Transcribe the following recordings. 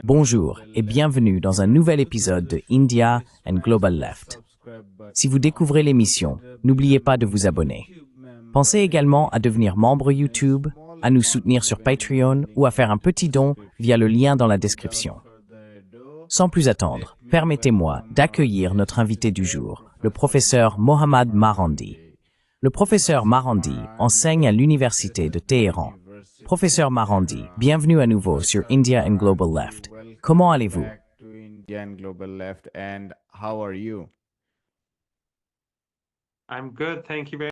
Bonjour et bienvenue dans un nouvel épisode de India and Global Left. Si vous découvrez l'émission, n'oubliez pas de vous abonner. Pensez également à devenir membre YouTube, à nous soutenir sur Patreon ou à faire un petit don via le lien dans la description. Sans plus attendre, permettez-moi d'accueillir notre invité du jour, le professeur Mohammad Marandi. Le professeur Marandi enseigne à l'Université de Téhéran. Professeur Marandi, bienvenue à nouveau sur India and Global Left. Comment allez-vous?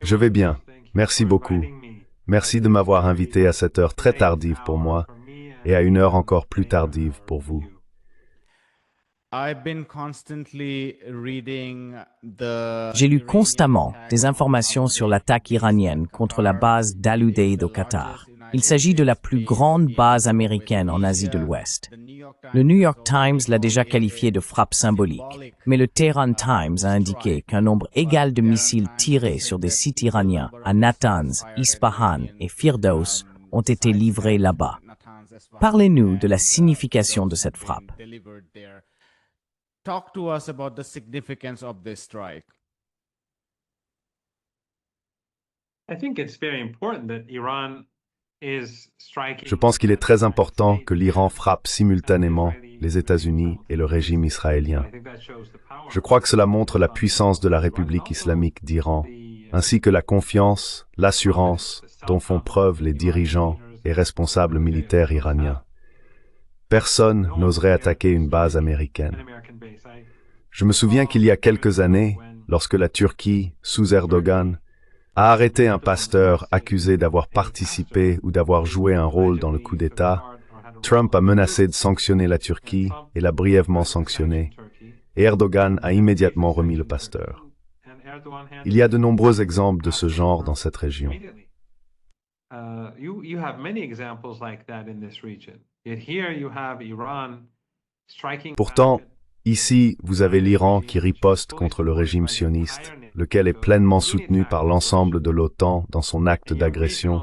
Je vais bien. Merci beaucoup. Merci de m'avoir invité à cette heure très tardive pour moi et à une heure encore plus tardive pour vous. J'ai lu constamment des informations sur l'attaque iranienne contre la base d'Al-Udeid au Qatar. Il s'agit de la plus grande base américaine en Asie de l'Ouest. Le New York Times l'a déjà qualifié de frappe symbolique, mais le Tehran Times a indiqué qu'un nombre égal de missiles tirés sur des sites iraniens à Natanz, Ispahan et Firdaus ont été livrés là-bas. Parlez-nous de la signification de cette frappe. Talk to us about the significance of this strike. Je pense qu'il est très important que l'Iran frappe simultanément les États-Unis et le régime israélien. Je crois que cela montre la puissance de la République islamique d'Iran, ainsi que la confiance, l'assurance dont font preuve les dirigeants et responsables militaires iraniens. Personne n'oserait attaquer une base américaine. Je me souviens qu'il y a quelques années, lorsque la Turquie, sous Erdogan, a arrêté un pasteur accusé d'avoir participé ou d'avoir joué un rôle dans le coup d'État, Trump a menacé de sanctionner la Turquie et l'a brièvement sanctionné, et Erdogan a immédiatement remis le pasteur. Il y a de nombreux exemples de ce genre dans cette région. Pourtant, ici, vous avez l'Iran qui riposte contre le régime sioniste, lequel est pleinement soutenu par l'ensemble de l'OTAN dans son acte d'agression,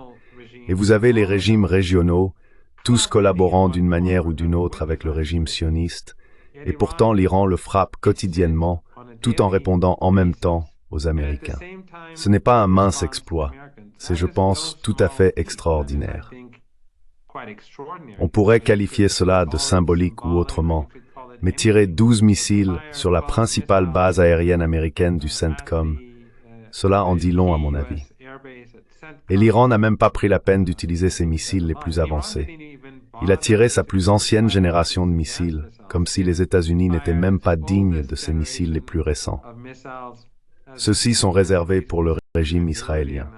et vous avez les régimes régionaux, tous collaborant d'une manière ou d'une autre avec le régime sioniste, et pourtant l'Iran le frappe quotidiennement, tout en répondant en même temps aux Américains. Ce n'est pas un mince exploit, c'est, je pense, tout à fait extraordinaire. On pourrait qualifier cela de symbolique ou autrement, mais tirer 12 missiles sur la principale base aérienne américaine du CENTCOM, cela en dit long à mon avis. Et l'Iran n'a même pas pris la peine d'utiliser ses missiles les plus avancés. Il a tiré sa plus ancienne génération de missiles, comme si les États-Unis n'étaient même pas dignes de ses missiles les plus récents. Ceux-ci sont réservés pour le régime israélien.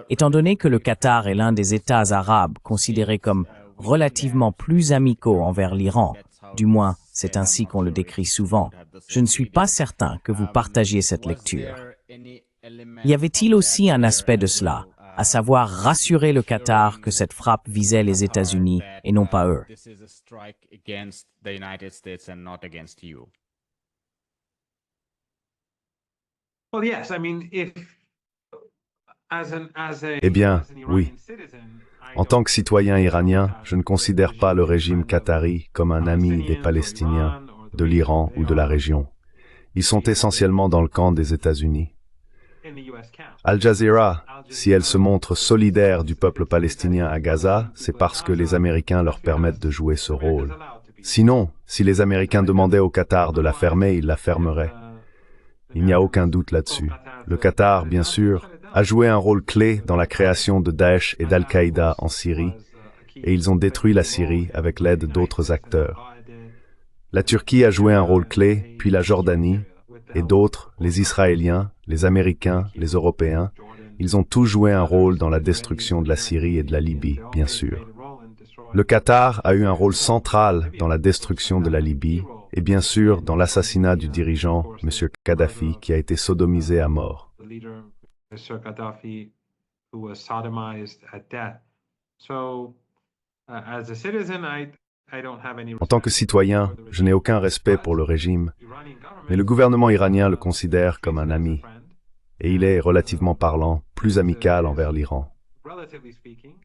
Étant donné que le Qatar est l'un des États arabes considérés comme relativement plus amicaux envers l'Iran, du moins c'est ainsi qu'on le décrit souvent, je ne suis pas certain que vous partagiez cette lecture. Y avait-il aussi un aspect de cela, à savoir rassurer le Qatar que cette frappe visait les États-Unis et non pas eux? Eh bien, oui. En tant que citoyen iranien, je ne considère pas le régime qatari comme un ami des Palestiniens, de l'Iran ou de la région. Ils sont essentiellement dans le camp des États-Unis. Al Jazeera, si elle se montre solidaire du peuple palestinien à Gaza, c'est parce que les Américains leur permettent de jouer ce rôle. Sinon, si les Américains demandaient au Qatar de la fermer, ils la fermeraient. Il n'y a aucun doute là-dessus. Le Qatar, bien sûr, a joué un rôle clé dans la création de Daesh et d'Al-Qaïda en Syrie, et ils ont détruit la Syrie avec l'aide d'autres acteurs. La Turquie a joué un rôle clé, puis la Jordanie, et d'autres, les Israéliens, les Américains, les Européens, ils ont tous joué un rôle dans la destruction de la Syrie et de la Libye, bien sûr. Le Qatar a eu un rôle central dans la destruction de la Libye, et bien sûr dans l'assassinat du dirigeant, M. Kadhafi, qui a été sodomisé à mort. En tant que citoyen, je n'ai aucun respect pour le régime, Mais le gouvernement iranien le considère comme un ami, et il est, relativement parlant, plus amical envers l'Iran.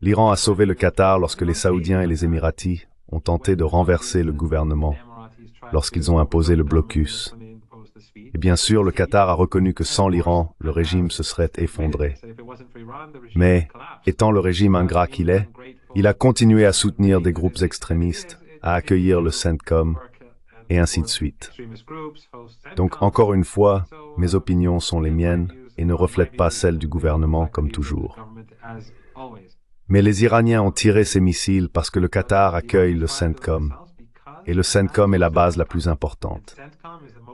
L'Iran a sauvé le Qatar lorsque les Saoudiens et les Émiratis ont tenté de renverser le gouvernement, lorsqu'ils ont imposé le blocus. Et bien sûr, le Qatar a reconnu que sans l'Iran, le régime se serait effondré. Mais, étant le régime ingrat qu'il est, il a continué à soutenir des groupes extrémistes, à accueillir le CENTCOM, et ainsi de suite. Donc, encore une fois, mes opinions sont les miennes et ne reflètent pas celles du gouvernement comme toujours. Mais les Iraniens ont tiré ces missiles parce que le Qatar accueille le CENTCOM, et le CENTCOM est la base la plus importante.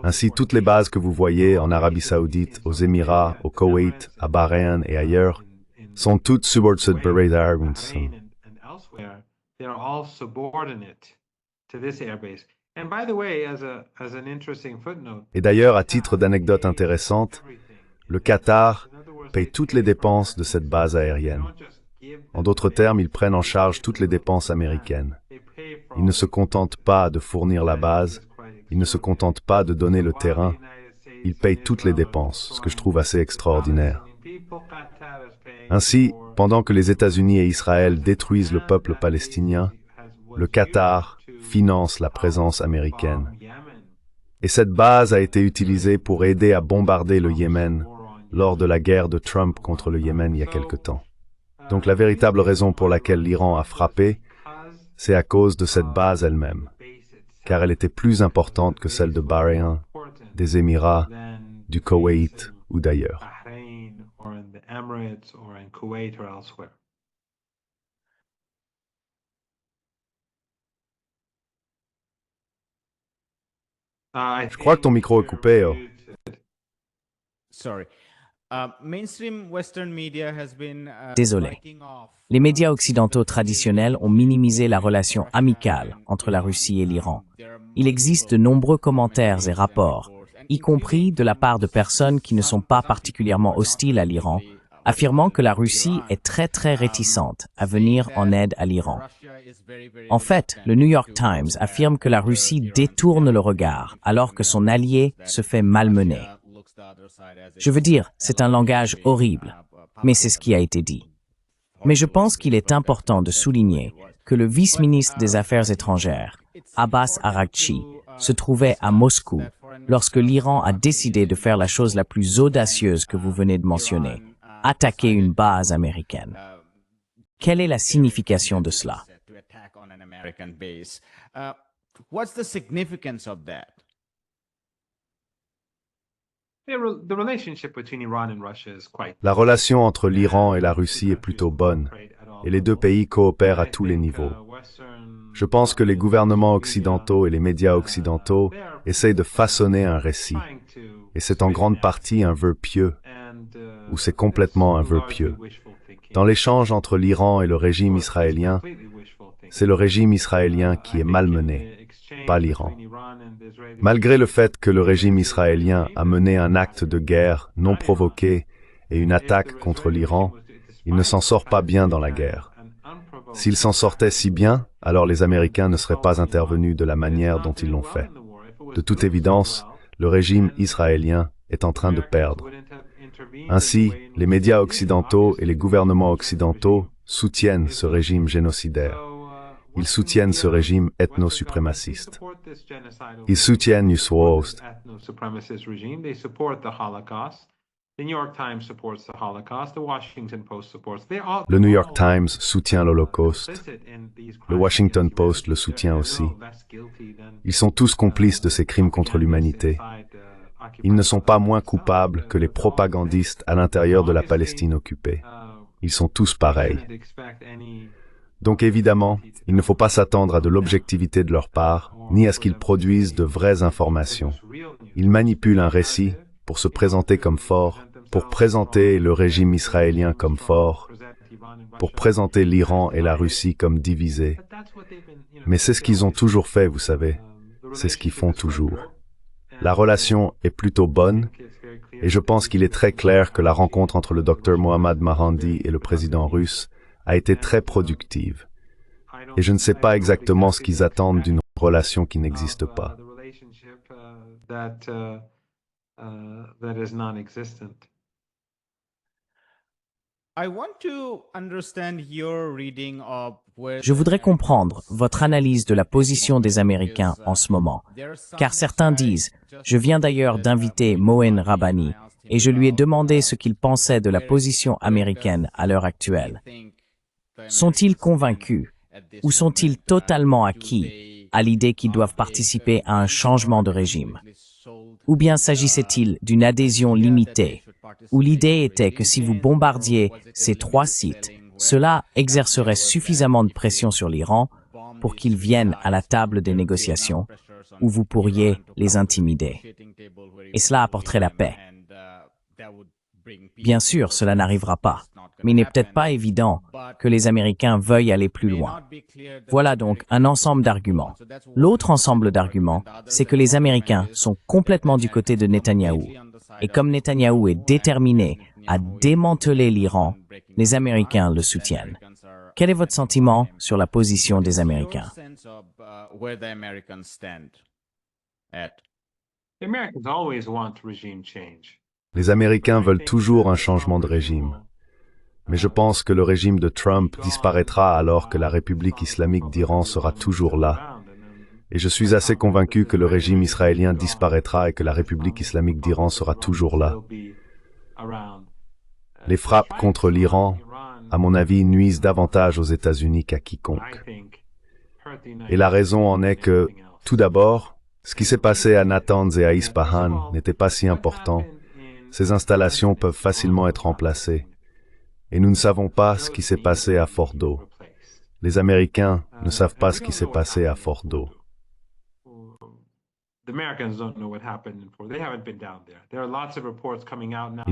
Ainsi, toutes les bases que vous voyez en Arabie Saoudite, aux Émirats, au Koweït, à Bahreïn et ailleurs, sont toutes subordinated Beret Airguns. Et d'ailleurs, à titre d'anecdote intéressante, le Qatar paye toutes les dépenses de cette base aérienne. En d'autres termes, ils prennent en charge toutes les dépenses américaines. Ils ne se contentent pas de fournir la base, ils ne se contentent pas de donner le terrain, ils payent toutes les dépenses, ce que je trouve assez extraordinaire. Ainsi, pendant que les États-Unis et Israël détruisent le peuple palestinien, le Qatar finance la présence américaine. Et cette base a été utilisée pour aider à bombarder le Yémen lors de la guerre de Trump contre le Yémen il y a quelque temps. Donc la véritable raison pour laquelle l'Iran a frappé, c'est à cause de cette base elle-même, car elle était plus importante que celle de Bahreïn, des Émirats, du Koweït ou d'ailleurs. Je crois que ton micro est coupé. Oh. Sorry. Mainstream Western media has been Désolé. writing off Les médias occidentaux traditionnels ont minimisé la relation amicale entre la Russie et l'Iran. Il existe de nombreux commentaires et rapports, y compris de la part de personnes qui ne sont pas particulièrement hostiles à l'Iran, affirmant que la Russie est très réticente à venir en aide à l'Iran. En fait, le New York Times affirme que la Russie détourne le regard alors que son allié se fait malmener. Je veux dire, c'est un langage horrible, mais c'est ce qui a été dit. Mais je pense qu'il est important de souligner que le vice-ministre des Affaires étrangères, Abbas Araghchi, se trouvait à Moscou lorsque l'Iran a décidé de faire la chose la plus audacieuse que vous venez de mentionner, attaquer une base américaine. Quelle est la signification de cela? What's the significance of that? La relation entre l'Iran et la Russie est plutôt bonne, et les deux pays coopèrent à tous les niveaux. Je pense que les gouvernements occidentaux et les médias occidentaux essayent de façonner un récit, et c'est en grande partie un vœu pieux, ou c'est complètement un vœu pieux. Dans l'échange entre l'Iran et le régime israélien, c'est le régime israélien qui est malmené, pas l'Iran. Malgré le fait que le régime israélien a mené un acte de guerre non provoqué et une attaque contre l'Iran, il ne s'en sort pas bien dans la guerre. S'il s'en sortait si bien, alors les Américains ne seraient pas intervenus de la manière dont ils l'ont fait. De toute évidence, le régime israélien est en train de perdre. Ainsi, les médias occidentaux et les gouvernements occidentaux soutiennent ce régime génocidaire. Ils soutiennent ce régime ethno-suprémaciste. Ils soutiennent Holocaust. Le New York Times soutient l'Holocauste. Le Washington Post le soutient aussi. Ils sont tous complices de ces crimes contre l'humanité. Ils ne sont pas moins coupables que les propagandistes à l'intérieur de la Palestine occupée. Ils sont tous pareils. Donc évidemment, il ne faut pas s'attendre à de l'objectivité de leur part, ni à ce qu'ils produisent de vraies informations. Ils manipulent un récit pour se présenter comme fort, pour présenter le régime israélien comme fort, pour présenter l'Iran et la Russie comme divisés. Mais c'est ce qu'ils ont toujours fait, vous savez. C'est ce qu'ils font toujours. La relation est plutôt bonne, et je pense qu'il est très clair que la rencontre entre le Dr Mohammad Mahdi et le président russe a été très productive. Et je ne sais pas exactement ce qu'ils attendent d'une relation qui n'existe pas. that is non-existent. I want to understand your reading of where Je voudrais comprendre votre analyse de la position des Américains en ce moment, car certains disent, je viens d'ailleurs d'inviter Moen Rabbani, et je lui ai demandé ce qu'il pensait de la position américaine à l'heure actuelle. Sont-ils convaincus ou sont-ils totalement acquis à l'idée qu'ils doivent participer à un changement de régime? Ou bien s'agissait-il d'une adhésion limitée, où l'idée était que si vous bombardiez ces 3 sites, cela exercerait suffisamment de pression sur l'Iran pour qu'ils viennent à la table des négociations, où vous pourriez les intimider. Et cela apporterait la paix. Bien sûr, cela n'arrivera pas, mais il n'est peut-être pas évident que les Américains veuillent aller plus loin. Voilà donc un ensemble d'arguments. L'autre ensemble d'arguments, c'est que les Américains sont complètement du côté de Netanyahou. Et comme Netanyahou est déterminé à démanteler l'Iran, les Américains le soutiennent. Quel est votre sentiment sur la position des Américains? The Americans always want regime change. Les Américains veulent toujours un changement de régime. Mais je pense que le régime de Trump disparaîtra alors que la République islamique d'Iran sera toujours là. Et je suis assez convaincu que le régime israélien disparaîtra et que la République islamique d'Iran sera toujours là. Les frappes contre l'Iran, à mon avis, nuisent davantage aux États-Unis qu'à quiconque. Et la raison en est que, tout d'abord, ce qui s'est passé à Natanz et à Ispahan n'était pas si important. Ces installations peuvent facilement être remplacées. Et nous ne savons pas ce qui s'est passé à Fordo. Les Américains ne savent pas ce qui s'est passé à Fordo. Ils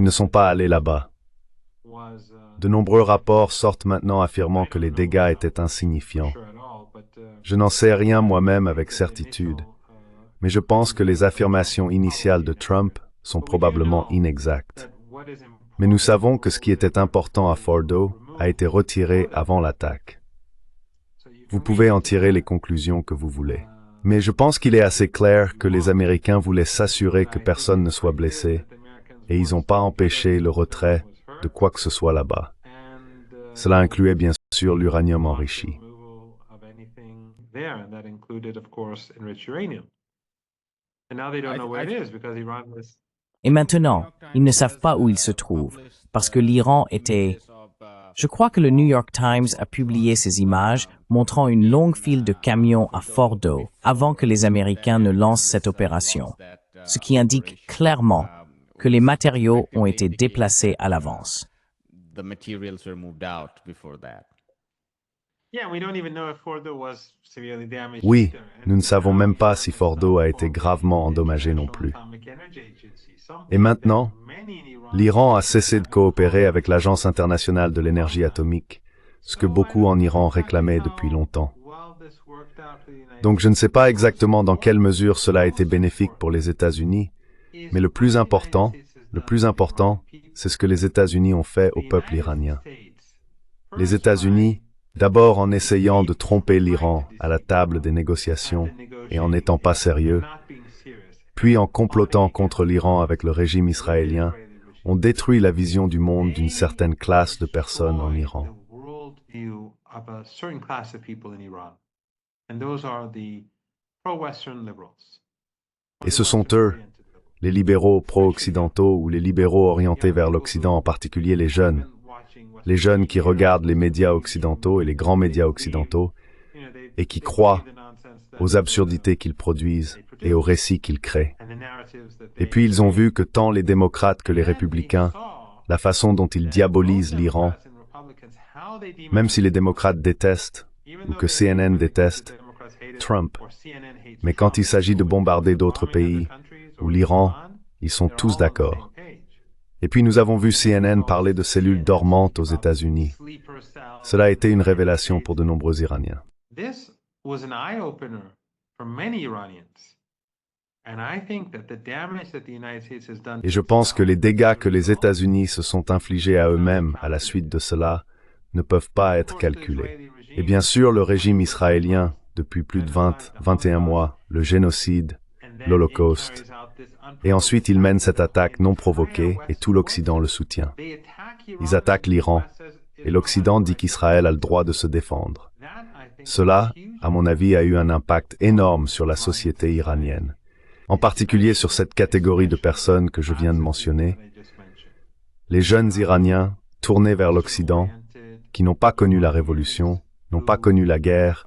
ne sont pas allés là-bas. De nombreux rapports sortent maintenant affirmant que les dégâts étaient insignifiants. Je n'en sais rien moi-même avec certitude, mais je pense que les affirmations initiales de Trump sont probablement inexactes. Mais nous savons que ce qui était important à Fordo a été retiré avant l'attaque. Vous pouvez en tirer les conclusions que vous voulez. Mais je pense qu'il est assez clair que les Américains voulaient s'assurer que personne ne soit blessé, et ils n'ont pas empêché le retrait de quoi que ce soit là-bas. Cela incluait bien sûr l'uranium enrichi. Et maintenant, ils ne savent pas où ils se trouvent, parce que l'Iran était... Je crois que le New York Times a publié ces images montrant une longue file de camions à Fordo avant que les Américains ne lancent cette opération, ce qui indique clairement que les matériaux ont été déplacés à l'avance. Oui, nous ne savons même pas si Fordo a été gravement endommagé non plus. Et maintenant, l'Iran a cessé de coopérer avec l'Agence internationale de l'énergie atomique, ce que beaucoup en Iran réclamaient depuis longtemps. Donc je ne sais pas exactement dans quelle mesure cela a été bénéfique pour les États-Unis, mais le plus important, c'est ce que les États-Unis ont fait au peuple iranien. Les États-Unis, d'abord en essayant de tromper l'Iran à la table des négociations et en n'étant pas sérieux, puis en complotant contre l'Iran avec le régime israélien, ont détruit la vision du monde d'une certaine classe de personnes en Iran. Et ce sont eux, les libéraux pro-occidentaux ou les libéraux orientés vers l'Occident, en particulier les jeunes qui regardent les médias occidentaux et les grands médias occidentaux et qui croient aux absurdités qu'ils produisent et aux récits qu'ils créent. Et puis ils ont vu que tant les démocrates que les républicains, la façon dont ils diabolisent l'Iran, même si les démocrates détestent, ou que CNN déteste, Trump, mais quand il s'agit de bombarder d'autres pays, ou l'Iran, ils sont tous d'accord. Et puis nous avons vu CNN parler de cellules dormantes aux États-Unis. Cela a été une révélation pour de nombreux Iraniens. Et je pense que les dégâts que les États-Unis se sont infligés à eux-mêmes à la suite de cela ne peuvent pas être calculés. Et bien sûr, le régime israélien, depuis plus de 21 mois, le génocide, l'Holocauste. Et ensuite, ils mènent cette attaque non provoquée et tout l'Occident le soutient. Ils attaquent l'Iran et l'Occident dit qu'Israël a le droit de se défendre. Cela, à mon avis, a eu un impact énorme sur la société iranienne, en particulier sur cette catégorie de personnes que je viens de mentionner, les jeunes Iraniens tournés vers l'Occident, qui n'ont pas connu la révolution, n'ont pas connu la guerre,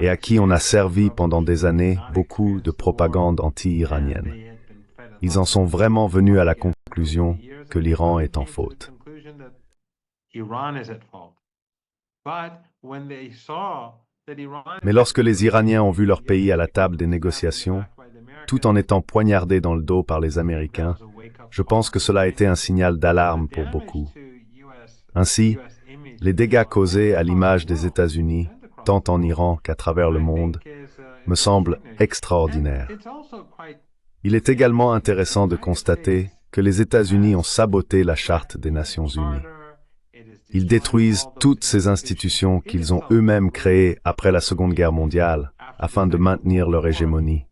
et à qui on a servi pendant des années beaucoup de propagande anti-iranienne. Ils en sont vraiment venus à la conclusion que l'Iran est en faute. Mais lorsque les Iraniens ont vu leur pays à la table des négociations, tout en étant poignardés dans le dos par les Américains, je pense que cela a été un signal d'alarme pour beaucoup. Ainsi, les dégâts causés à l'image des États-Unis, tant en Iran qu'à travers le monde, me semblent extraordinaires. Il est également intéressant de constater que les États-Unis ont saboté la Charte des Nations Unies. Ils détruisent toutes ces institutions qu'ils ont eux-mêmes créées après la Seconde Guerre mondiale afin de maintenir leur hégémonie.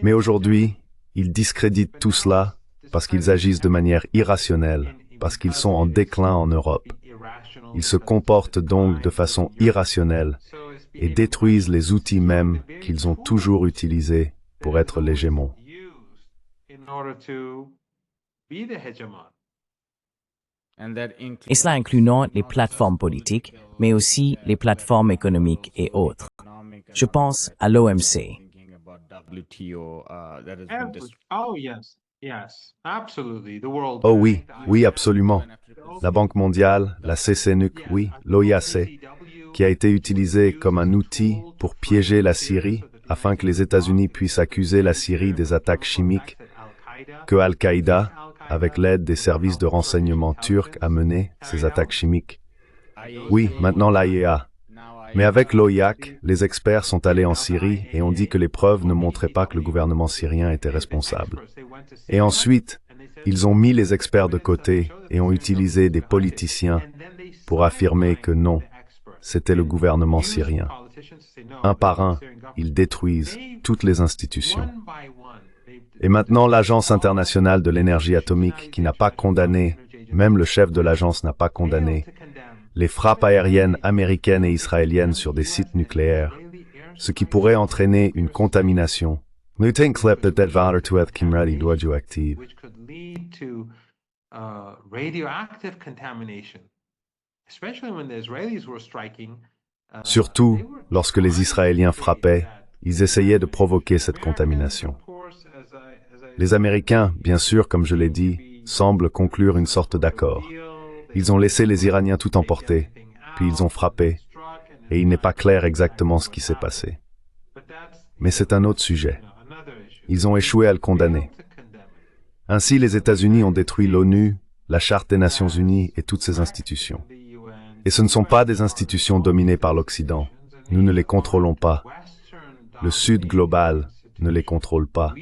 Mais aujourd'hui, ils discréditent tout cela parce qu'ils agissent de manière irrationnelle, parce qu'ils sont en déclin en Europe. Ils se comportent donc de façon irrationnelle et détruisent les outils mêmes qu'ils ont toujours utilisés pour être l'hégémon. Et cela inclut non les plateformes politiques, mais aussi les plateformes économiques et autres. Je pense à l'OMC. Oh oui, oui, absolument. La Banque mondiale, la CCNUC, oui, l'OIAC, qui a été utilisée comme un outil pour piéger la Syrie afin que les États-Unis puissent accuser la Syrie des attaques chimiques que Al-Qaïda, avec l'aide des services de renseignement turcs, a mené ces attaques chimiques. Oui, maintenant l'AIEA. Mais avec l'OIAC, les experts sont allés en Syrie et ont dit que les preuves ne montraient pas que le gouvernement syrien était responsable. Et ensuite, ils ont mis les experts de côté et ont utilisé des politiciens pour affirmer que non, c'était le gouvernement syrien. Un par un, ils détruisent toutes les institutions. Et maintenant, l'Agence internationale de l'énergie atomique, qui n'a pas condamné, même le chef de l'agence n'a pas condamné, les frappes aériennes américaines et israéliennes sur des sites nucléaires, ce qui pourrait entraîner une contamination. Surtout, lorsque les Israéliens frappaient, ils essayaient de provoquer cette contamination. Les Américains, bien sûr, comme je l'ai dit, semblent conclure une sorte d'accord. Ils ont laissé les Iraniens tout emporter, puis ils ont frappé, et il n'est pas clair exactement ce qui s'est passé. Mais c'est un autre sujet. Ils ont échoué à le condamner. Ainsi, les États-Unis ont détruit l'ONU, la Charte des Nations Unies et toutes ces institutions. Et ce ne sont pas des institutions dominées par l'Occident. Nous ne les contrôlons pas. Le Sud global ne les contrôle pas.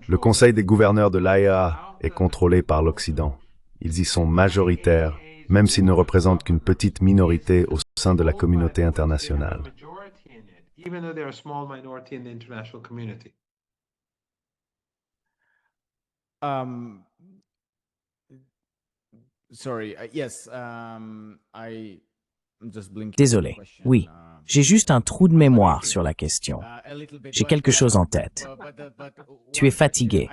Le Conseil des gouverneurs de l'AIEA est contrôlé par l'Occident. Ils y sont majoritaires, même s'ils ne représentent qu'une petite minorité au sein de la communauté internationale. Désolé. Oui, j'ai juste un trou de mémoire sur la question. J'ai quelque chose en tête. Tu es fatigué.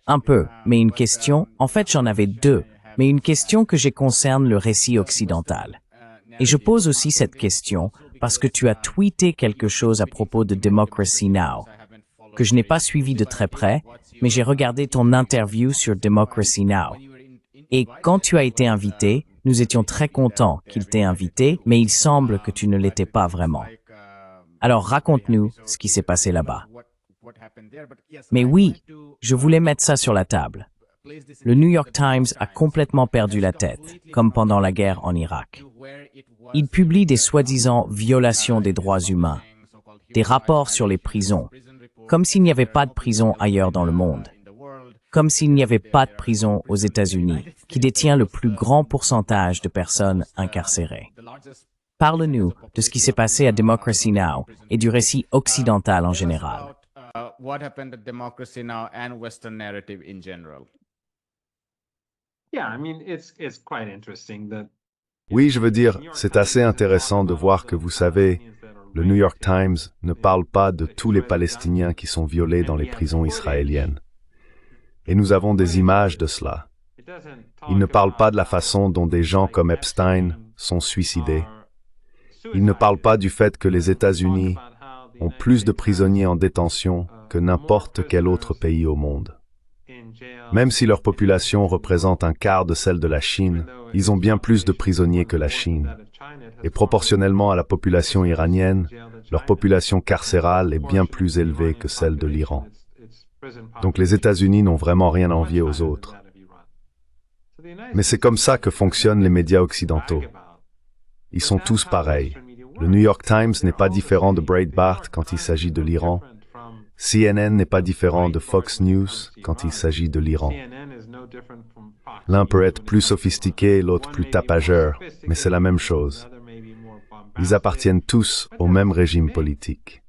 Un peu, mais une question, en fait j'en avais deux, mais une question que j'ai concerne le récit occidental. Et je pose aussi cette question parce que tu as tweeté quelque chose à propos de Democracy Now! Que je n'ai pas suivi de très près, mais j'ai regardé ton interview sur Democracy Now! Et quand tu as été invité, nous étions très contents qu'il t'ait invité, mais il semble que tu ne l'étais pas vraiment. Alors raconte-nous ce qui s'est passé là-bas. Mais oui, je voulais mettre ça sur la table. Le New York Times a complètement perdu la tête, comme pendant la guerre en Irak. Il publie des soi-disant violations des droits humains, des rapports sur les prisons, comme s'il n'y avait pas de prison ailleurs dans le monde. Comme s'il n'y avait pas de prison aux États-Unis, qui détient le plus grand pourcentage de personnes incarcérées. Parle-nous de ce qui s'est passé à Democracy Now! Et du récit occidental en général. what happened to democracy now and Western narrative in general? Yeah, I mean, it's quite interesting that. Oui, je veux dire, c'est assez intéressant de voir que, vous savez, le New York Times ne parle pas de tous les Palestiniens qui sont violés dans les prisons israéliennes. Et nous avons des images de cela. Il ne parle pas de la façon dont des gens comme Epstein sont suicidés. Il ne parle pas du fait que les États-Unis ont plus de prisonniers en détention que n'importe quel autre pays au monde. Même si leur population représente un quart de celle de la Chine, ils ont bien plus de prisonniers que la Chine. Et proportionnellement à la population iranienne, leur population carcérale est bien plus élevée que celle de l'Iran. Donc les États-Unis n'ont vraiment rien à envier aux autres. Mais c'est comme ça que fonctionnent les médias occidentaux. Ils sont tous pareils. Le New York Times n'est pas différent de Breitbart quand il s'agit de l'Iran. CNN n'est pas différent de Fox News quand il s'agit de l'Iran. L'un peut être plus sophistiqué, l'autre plus tapageur, mais c'est la même chose. Ils appartiennent tous au même régime politique.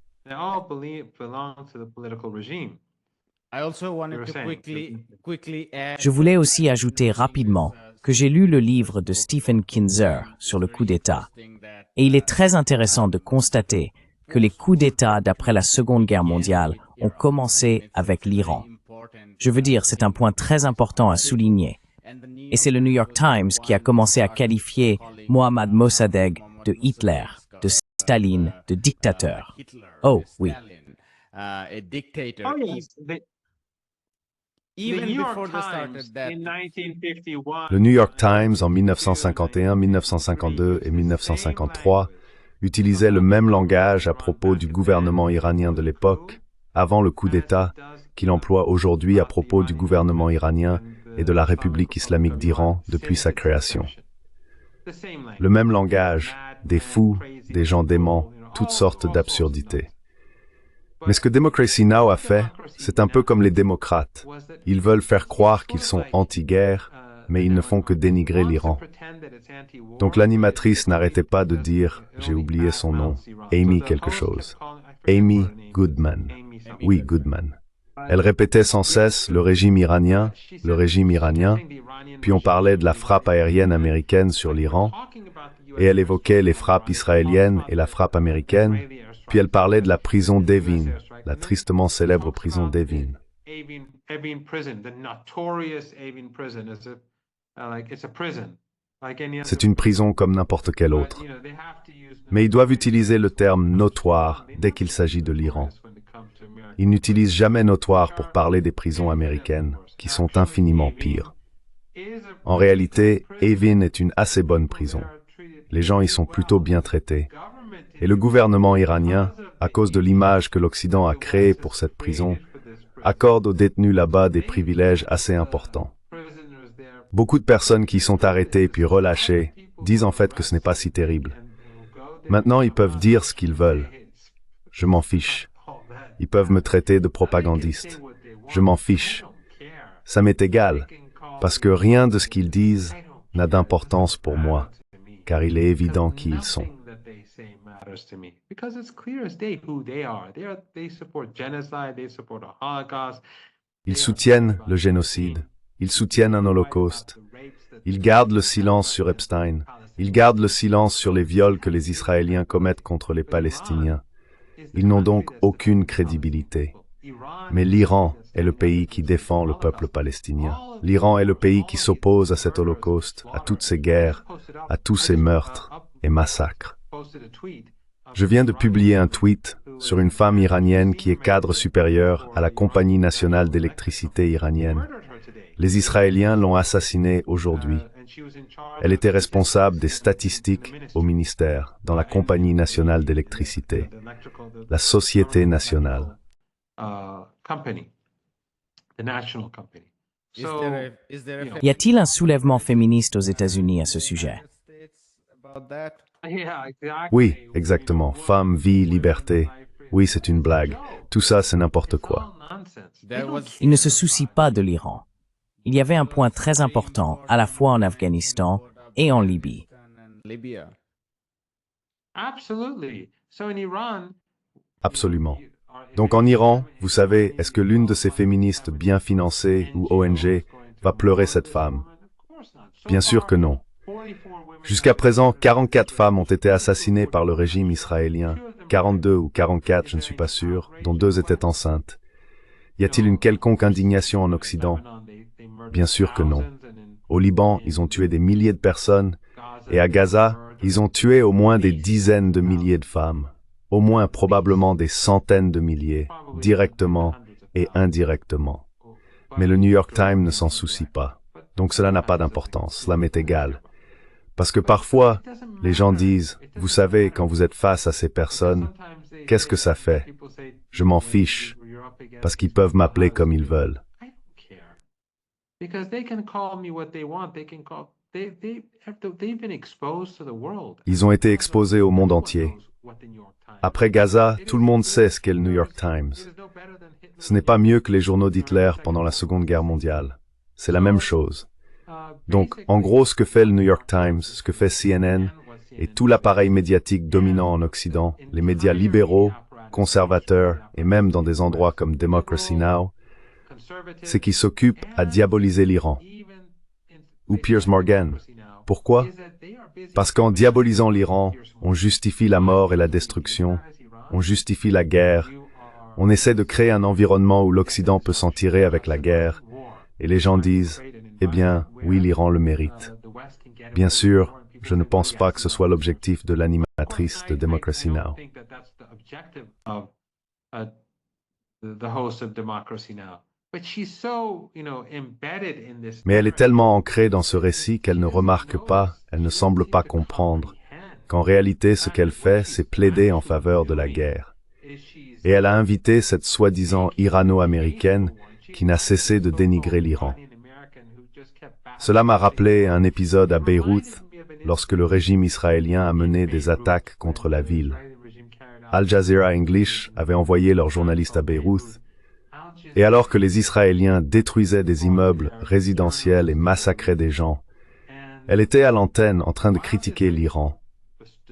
Je voulais aussi ajouter rapidement que j'ai lu le livre de Stephen Kinzer sur le coup d'État, et il est très intéressant de constater que les coups d'État d'après la Seconde Guerre mondiale ont commencé avec l'Iran. Je veux dire, c'est un point très important à souligner. Et c'est le New York Times qui a commencé à qualifier Mohammad Mossadegh de Hitler, de Staline, de dictateur. Oh, oui. A dictator. Oh, yes. Even The New York before they Times started that. in 1951. Le New York Times, en 1951, 1952 et 1953, utilisait le même langage à propos du gouvernement iranien de l'époque, avant le coup d'État, qu'il emploie aujourd'hui à propos du gouvernement iranien et de la République islamique d'Iran depuis sa création. Le même langage, des fous, des gens déments, toutes sortes d'absurdités. Mais ce que Democracy Now! A fait, c'est un peu comme les démocrates. Ils veulent faire croire qu'ils sont anti-guerre, mais ils ne font que dénigrer l'Iran. Donc l'animatrice n'arrêtait pas de dire, j'ai oublié son nom, Amy quelque chose. Amy Goodman. Oui, Goodman. Elle répétait sans cesse le régime iranien, puis on parlait de la frappe aérienne américaine sur l'Iran, et elle évoquait les frappes israéliennes et la frappe américaine, puis elle parlait de la prison d'Evin, la tristement célèbre prison d'Evin. Evin prison, the notorious Evin prison, it's a prison. C'est une prison comme n'importe quelle autre. Mais ils doivent utiliser le terme notoire dès qu'il s'agit de l'Iran. Ils n'utilisent jamais notoire pour parler des prisons américaines, qui sont infiniment pires. En réalité, Evin est une assez bonne prison. Les gens y sont plutôt bien traités. Et le gouvernement iranien, à cause de l'image que l'Occident a créée pour cette prison, accorde aux détenus là-bas des privilèges assez importants. Beaucoup de personnes qui sont arrêtées puis relâchées disent en fait que ce n'est pas si terrible. Maintenant, ils peuvent dire ce qu'ils veulent. Je m'en fiche. Ils peuvent me traiter de propagandiste. Je m'en fiche. Ça m'est égal, parce que rien de ce qu'ils disent n'a d'importance pour moi, car il est évident qui ils sont. Ils soutiennent le génocide. Ils soutiennent un holocauste. Ils gardent le silence sur Epstein. Ils gardent le silence sur les viols que les Israéliens commettent contre les Palestiniens. Ils n'ont donc aucune crédibilité. Mais l'Iran est le pays qui défend le peuple palestinien. L'Iran est le pays qui s'oppose à cet holocauste, à toutes ces guerres, à tous ces meurtres et massacres. Je viens de publier un tweet sur une femme iranienne qui est cadre supérieur à la Compagnie nationale d'électricité iranienne. Les Israéliens l'ont assassinée aujourd'hui. Elle était responsable des statistiques au ministère, dans la Compagnie nationale d'électricité, la Société nationale. Y a-t-il un soulèvement féministe aux États-Unis à ce sujet? Oui, exactement. Femme, vie, liberté. Oui, c'est une blague. Tout ça, c'est n'importe quoi. Ils ne se soucient pas de l'Iran. Il y avait un point très important, à la fois en Afghanistan et en Libye. Absolument. Donc en Iran, vous savez, est-ce que l'une de ces féministes bien financées ou ONG va pleurer cette femme? Bien sûr que non. Jusqu'à présent, 44 femmes ont été assassinées par le régime israélien, 42 ou 44, je ne suis pas sûr, dont 2 étaient enceintes. Y a-t-il une quelconque indignation en Occident? Bien sûr que non. Au Liban, ils ont tué des milliers de personnes, et à Gaza, ils ont tué au moins des dizaines de milliers de femmes, au moins probablement des centaines de milliers, directement et indirectement. Mais le New York Times ne s'en soucie pas. Donc cela n'a pas d'importance, cela m'est égal. Parce que parfois, les gens disent, vous savez, quand vous êtes face à ces personnes, qu'est-ce que ça fait? Je m'en fiche, parce qu'ils peuvent m'appeler comme ils veulent. Ils ont été exposés au monde entier. Après Gaza, tout le monde sait ce qu'est le New York Times. Ce n'est pas mieux que les journaux d'Hitler pendant la Seconde Guerre mondiale. C'est la même chose. Donc, en gros, ce que fait le New York Times, ce que fait CNN, et tout l'appareil médiatique dominant en Occident, les médias libéraux, conservateurs, et même dans des endroits comme Democracy Now!, c'est qu'ils s'occupent à diaboliser l'Iran. Ou Piers Morgan. Pourquoi? Parce qu'en diabolisant l'Iran, on justifie la mort et la destruction, on justifie la guerre, on essaie de créer un environnement où l'Occident peut s'en tirer avec la guerre, et les gens disent, eh bien, oui, l'Iran le mérite. Bien sûr, je ne pense pas que ce soit l'objectif de l'animatrice de Democracy Now! Mais elle est tellement ancrée dans ce récit qu'elle ne remarque pas, elle ne semble pas comprendre, qu'en réalité ce qu'elle fait, c'est plaider en faveur de la guerre. Et elle a invité cette soi-disant irano-américaine qui n'a cessé de dénigrer l'Iran. Cela m'a rappelé un épisode à Beyrouth, lorsque le régime israélien a mené des attaques contre la ville. Al Jazeera English avait envoyé leurs journalistes à Beyrouth, et alors que les Israéliens détruisaient des immeubles résidentiels et massacraient des gens, elle était à l'antenne en train de critiquer l'Iran,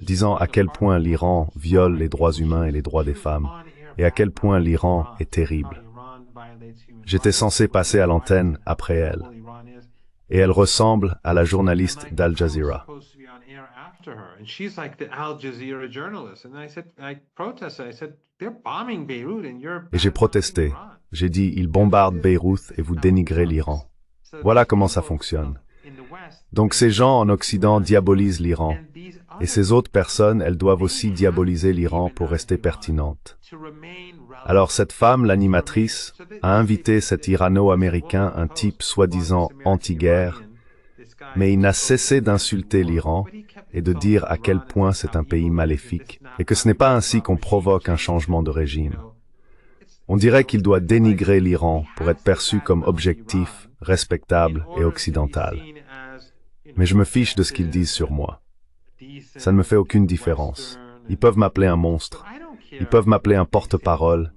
disant à quel point l'Iran viole les droits humains et les droits des femmes, et à quel point l'Iran est terrible. J'étais censé passer à l'antenne après elle, et elle ressemble à la journaliste d'Al Jazeera. Et j'ai protesté. J'ai dit, ils bombardent Beyrouth et vous dénigrez l'Iran. Voilà comment ça fonctionne. Donc ces gens en Occident diabolisent l'Iran. Et ces autres personnes, elles doivent aussi diaboliser l'Iran pour rester pertinentes. Alors cette femme, l'animatrice, a invité cet Irano-Américain, un type soi-disant anti-guerre, mais il n'a cessé d'insulter l'Iran et de dire à quel point c'est un pays maléfique et que ce n'est pas ainsi qu'on provoque un changement de régime. On dirait qu'il doit dénigrer l'Iran pour être perçu comme objectif, respectable et occidental. Mais je me fiche de ce qu'ils disent sur moi. Ça ne me fait aucune différence. Ils peuvent m'appeler un monstre. Ils peuvent m'appeler un porte-parole.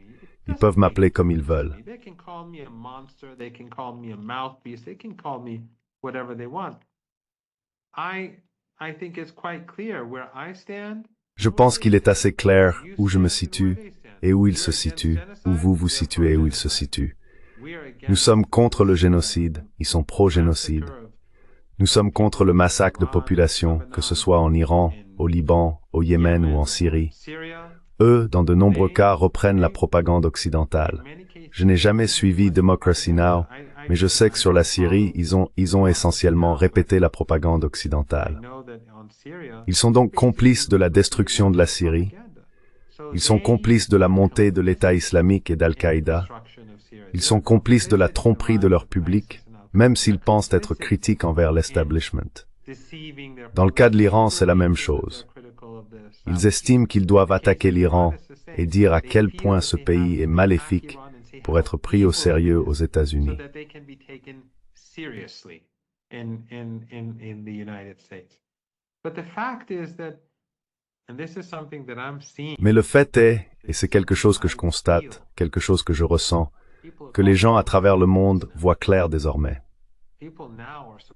Ils peuvent m'appeler comme ils veulent. Je pense qu'il est assez clair où je me situe et où il se situe, où vous vous situez et où il se situe. Nous sommes contre le génocide, ils sont pro-génocide. Nous sommes contre le massacre de population, que ce soit en Iran, au Liban, au Yémen ou en Syrie. Eux, dans de nombreux cas, reprennent la propagande occidentale. Je n'ai jamais suivi Democracy Now!, mais je sais que sur la Syrie, ils ont essentiellement répété la propagande occidentale. Ils sont donc complices de la destruction de la Syrie. Ils sont complices de la montée de l'État islamique et d'Al-Qaïda. Ils sont complices de la tromperie de leur public, même s'ils pensent être critiques envers l'establishment. Dans le cas de l'Iran, c'est la même chose. Ils estiment qu'ils doivent attaquer l'Iran et dire à quel point ce pays est maléfique pour être pris au sérieux aux États-Unis. Mais le fait est, et c'est quelque chose que je constate, quelque chose que je ressens, que les gens à travers le monde voient clair désormais.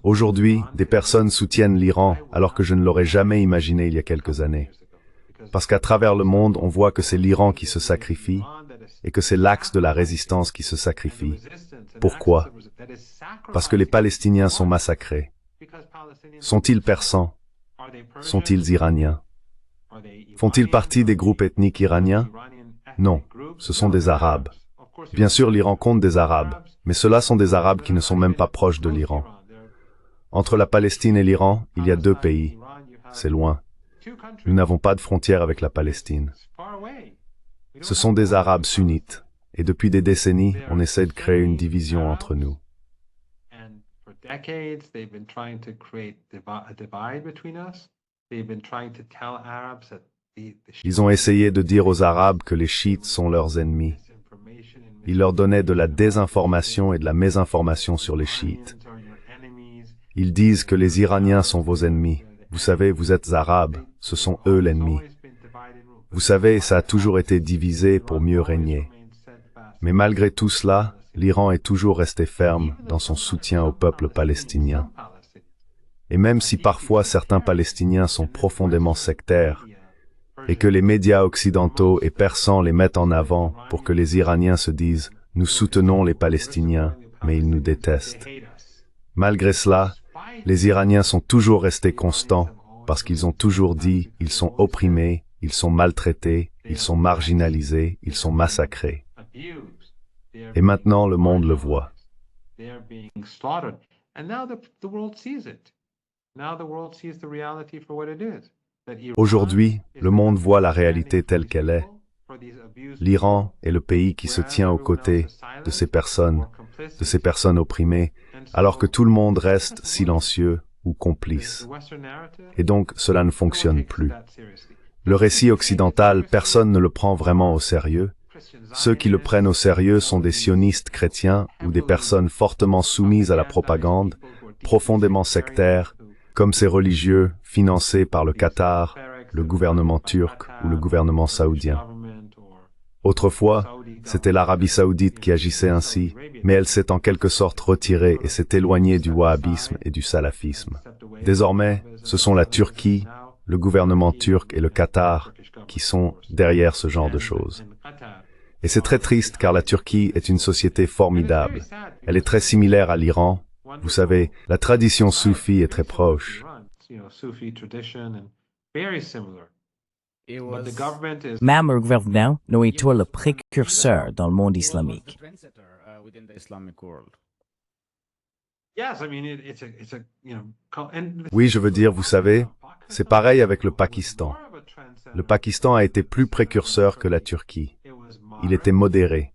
Aujourd'hui, des personnes soutiennent l'Iran alors que je ne l'aurais jamais imaginé il y a quelques années. Parce qu'à travers le monde, on voit que c'est l'Iran qui se sacrifie, et que c'est l'axe de la résistance qui se sacrifie. Pourquoi? Parce que les Palestiniens sont massacrés. Sont-ils persans? Sont-ils iraniens? Font-ils partie des groupes ethniques iraniens? Non, ce sont des Arabes. Bien sûr, l'Iran compte des Arabes, mais ceux-là sont des Arabes qui ne sont même pas proches de l'Iran. Entre la Palestine et l'Iran, il y a deux pays. C'est loin. Nous n'avons pas de frontière avec la Palestine. Ce sont des Arabes sunnites, et depuis des décennies, on essaie de créer une division entre nous. Ils ont essayé de dire aux Arabes que les chiites sont leurs ennemis. Ils leur donnaient de la désinformation et de la mésinformation sur les chiites. Ils disent que les Iraniens sont vos ennemis. Vous savez, vous êtes Arabes, ce sont eux l'ennemi. Vous savez, ça a toujours été divisé pour mieux régner. Mais malgré tout cela, l'Iran est toujours resté ferme dans son soutien au peuple palestinien. Et même si parfois certains Palestiniens sont profondément sectaires, et que les médias occidentaux et persans les mettent en avant pour que les Iraniens se disent « Nous soutenons les Palestiniens, mais ils nous détestent ». Malgré cela, les Iraniens sont toujours restés constants parce qu'ils ont toujours dit « Ils sont opprimés, ils sont maltraités, ils sont marginalisés, ils sont massacrés ». Et maintenant, le monde le voit. Aujourd'hui, le monde voit la réalité telle qu'elle est. L'Iran est le pays qui se tient aux côtés de ces personnes opprimées, alors que tout le monde reste silencieux ou complice. Et donc, cela ne fonctionne plus. Le récit occidental, personne ne le prend vraiment au sérieux. Ceux qui le prennent au sérieux sont des sionistes chrétiens ou des personnes fortement soumises à la propagande, profondément sectaires, comme ces religieux financés par le Qatar, le gouvernement turc ou le gouvernement saoudien. Autrefois, c'était l'Arabie saoudite qui agissait ainsi, mais elle s'est en quelque sorte retirée et s'est éloignée du wahhabisme et du salafisme. Désormais, ce sont la Turquie, le gouvernement turc et le Qatar qui sont derrière ce genre de choses. Et c'est très triste car la Turquie est une société formidable. Elle est très similaire à l'Iran. Vous savez, la tradition soufie est très proche. Même le gouvernement est le précurseur dans le monde islamique. Oui, je veux dire, vous savez, c'est pareil avec le Pakistan. Le Pakistan a été plus précurseur que la Turquie. Il était modéré.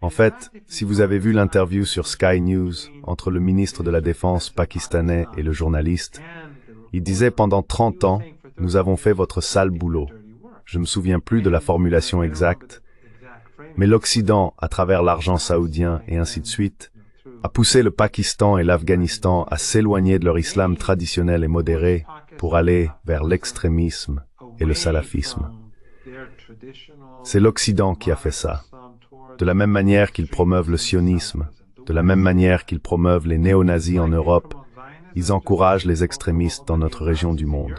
En fait, si vous avez vu l'interview sur Sky News entre le ministre de la Défense pakistanais et le journaliste, il disait pendant 30 ans, nous avons fait votre sale boulot. Je ne me souviens plus de la formulation exacte, mais l'Occident, à travers l'argent saoudien et ainsi de suite, a poussé le Pakistan et l'Afghanistan à s'éloigner de leur islam traditionnel et modéré pour aller vers l'extrémisme et le salafisme. C'est l'Occident qui a fait ça. De la même manière qu'ils promeuvent le sionisme, de la même manière qu'ils promeuvent les néo-nazis en Europe, ils encouragent les extrémistes dans notre région du monde.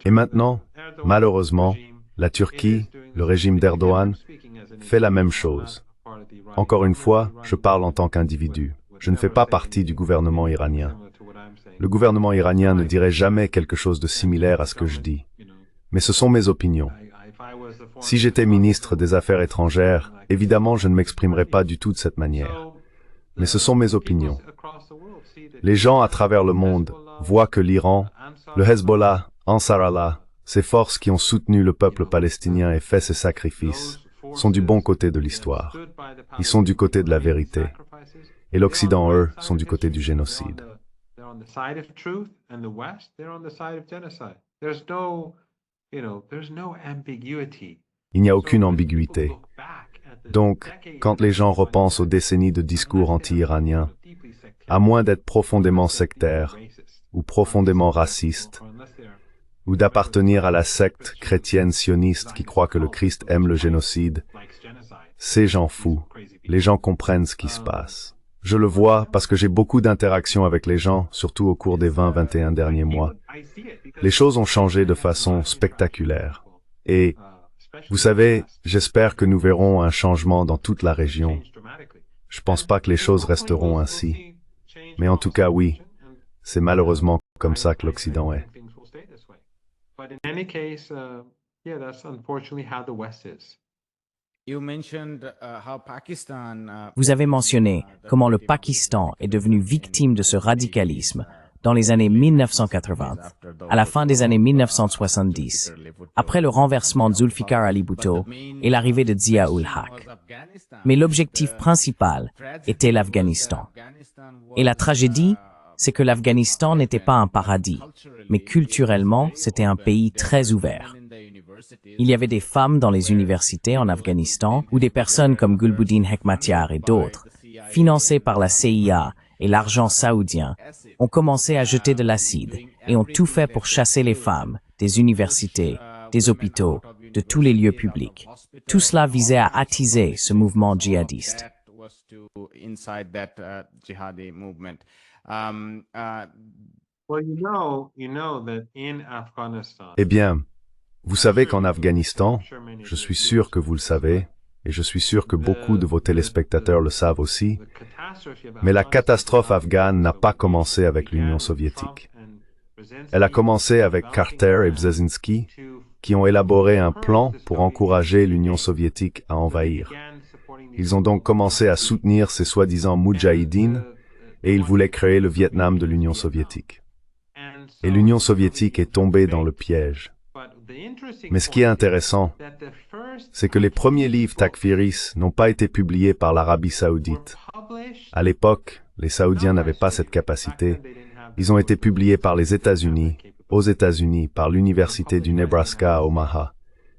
Et maintenant, malheureusement, la Turquie, le régime d'Erdogan, fait la même chose. Encore une fois, je parle en tant qu'individu. Je ne fais pas partie du gouvernement iranien. Le gouvernement iranien ne dirait jamais quelque chose de similaire à ce que je dis. Mais ce sont mes opinions. Si j'étais ministre des Affaires étrangères, évidemment je ne m'exprimerais pas du tout de cette manière. Mais ce sont mes opinions. Les gens à travers le monde voient que l'Iran, le Hezbollah, Ansar Allah, ces forces qui ont soutenu le peuple palestinien et fait ces sacrifices, sont du bon côté de l'histoire. Ils sont du côté de la vérité. Et l'Occident, eux, sont du côté du génocide. Il n'y a aucune ambiguïté. Donc, quand les gens repensent aux décennies de discours anti-iraniens, à moins d'être profondément sectaires ou profondément racistes, ou d'appartenir à la secte chrétienne sioniste qui croit que le Christ aime le génocide, ces gens fous, les gens comprennent ce qui se passe. Je le vois parce que j'ai beaucoup d'interactions avec les gens, surtout au cours des 20-21 derniers mois. Les choses ont changé de façon spectaculaire. Et, vous savez, j'espère que nous verrons un changement dans toute la région. Je pense pas que les choses resteront ainsi. Mais en tout cas, oui, c'est malheureusement comme ça que l'Occident est. Vous avez mentionné comment le Pakistan est devenu victime de ce radicalisme dans les années 1980, à la fin des années 1970, après le renversement de Zulfikar Ali Bhutto et l'arrivée de Zia-ul-Haq. Mais l'objectif principal était l'Afghanistan. Et la tragédie, c'est que l'Afghanistan n'était pas un paradis, mais culturellement, c'était un pays très ouvert. Il y avait des femmes dans les universités en Afghanistan ou des personnes comme Gulbuddin Hekmatyar et d'autres, financées par la CIA et l'argent saoudien, ont commencé à jeter de l'acide et ont tout fait pour chasser les femmes des universités, des hôpitaux, de tous les lieux publics. Tout cela visait à attiser ce mouvement djihadiste. Eh bien, vous savez qu'en Afghanistan, je suis sûr que vous le savez, et je suis sûr que beaucoup de vos téléspectateurs le savent aussi, mais la catastrophe afghane n'a pas commencé avec l'Union soviétique. Elle a commencé avec Carter et Brzezinski, qui ont élaboré un plan pour encourager l'Union soviétique à envahir. Ils ont donc commencé à soutenir ces soi-disant moudjahidines, et ils voulaient créer le Vietnam de l'Union soviétique. Et l'Union soviétique est tombée dans le piège. Mais ce qui est intéressant, c'est que les premiers livres Takfiris n'ont pas été publiés par l'Arabie saoudite. À l'époque, les Saoudiens n'avaient pas cette capacité. Ils ont été publiés par les États-Unis, aux États-Unis, par l'Université du Nebraska à Omaha.